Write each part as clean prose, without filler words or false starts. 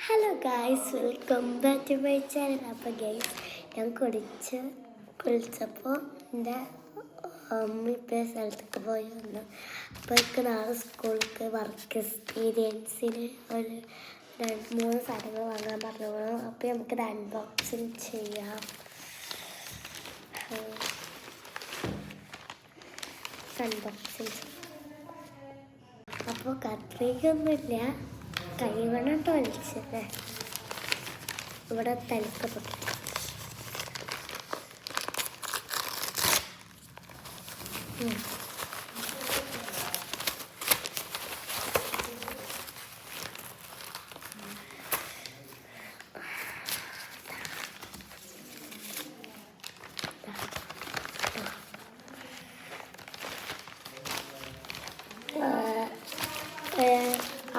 Hello guys, welcome back to my channel. അപ്പോൾ guys, ഞാൻ കുളിച്ചപ്പോൾ എൻ്റെ അമ്മ ഇപ്പോൾ സ്ഥലത്തേക്ക് പോയി വന്നു. അപ്പോൾ എനിക്ക് നാളെ സ്കൂളിലേക്ക് വർക്ക് എക്സ്പീരിയൻസിന് ഒരു 2-3 സാധനങ്ങൾ വാങ്ങാൻ പറഞ്ഞു. അപ്പോൾ നമുക്കിത് അൺബോക്സിങ് ചെയ്യാം. അപ്പോൾ കത്രികൊന്നുമില്ല, കൈവണ്ണട്ടോ വലിച്ചല്ലേ ഇവിടെ തലക്കപ്പെട്ടു.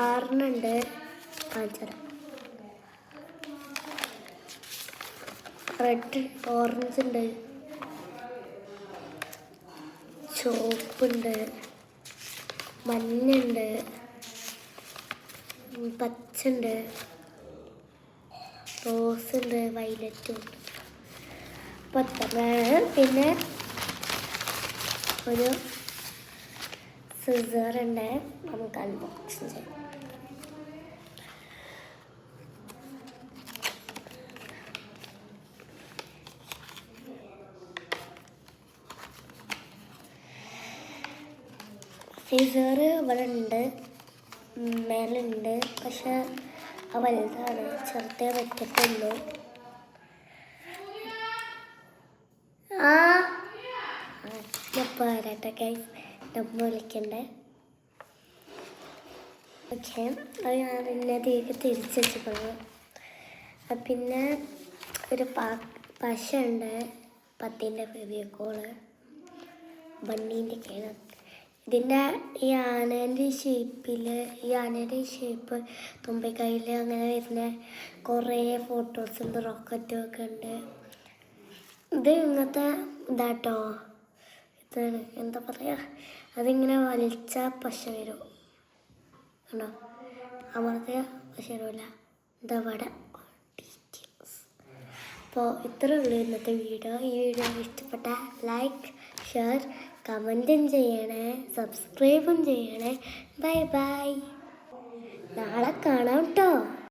ആറിനുണ്ട്, കാണിച്ചത് റെഡ്, ഓറഞ്ച് ഉണ്ട്, ചുവപ്പുണ്ട്, മഞ്ഞുണ്ട്, പച്ചുണ്ട്, റോസ് ഉണ്ട്, വയലറ്റും ഉണ്ട്. അപ്പോൾ പിന്നെ ഒരു സിസറുണ്ട്, നമുക്ക് അൺബോക്സിങ് ചെയ്യാം. സിസർ ഇവിടെ ഉണ്ട്, മേലുണ്ട്, പക്ഷെ വലുതാണ്, ചെറുതേ പറ്റത്തുള്ളൂ. പോരാട്ടെ ഗൈസ്, നമ്മൾ വിളിക്കണ്ടേ. ഓക്കെ, അത് ഞാൻ ഇതിനകത്തേക്ക് തിരിച്ചു വെച്ചിട്ടുള്ളൂ. പിന്നെ ഒരു പശ ഉണ്ട്, 10ൻ്റെ ഫെവിക്കോള്, ബണ്ണീൻ്റെ ഒക്കെയാണ്. ഇതിൻ്റെ ഈ ആനേൻ്റെ ഷേപ്പ് തുമ്പിക്കൈയിൽ അങ്ങനെ വരുന്ന കുറേ ഫോട്ടോസും റോക്കറ്റും ഒക്കെ ഉണ്ട്. ഇത് ഇങ്ങനത്തെ ഇതാട്ടോ, ഇതാണ് എന്താ പറയുക, അതിങ്ങനെ വലിച്ച പശ വരും കണ്ടോ, അമർത്തിയ പശ വരില്ല. എന്താ ഇവിടെ ഡീറ്റെയിൽസ്. അപ്പോൾ ഇത്രയേ ഉള്ളൂ ഇന്നത്തെ വീഡിയോ. ഈ വീഡിയോ ഇഷ്ടപ്പെട്ട ലൈക്ക്, ഷെയർ, കമൻറ്റും ചെയ്യണേ, സബ്സ്ക്രൈബും ചെയ്യണേ. ബൈ ബൈ, നാളെ കാണാം കേട്ടോ.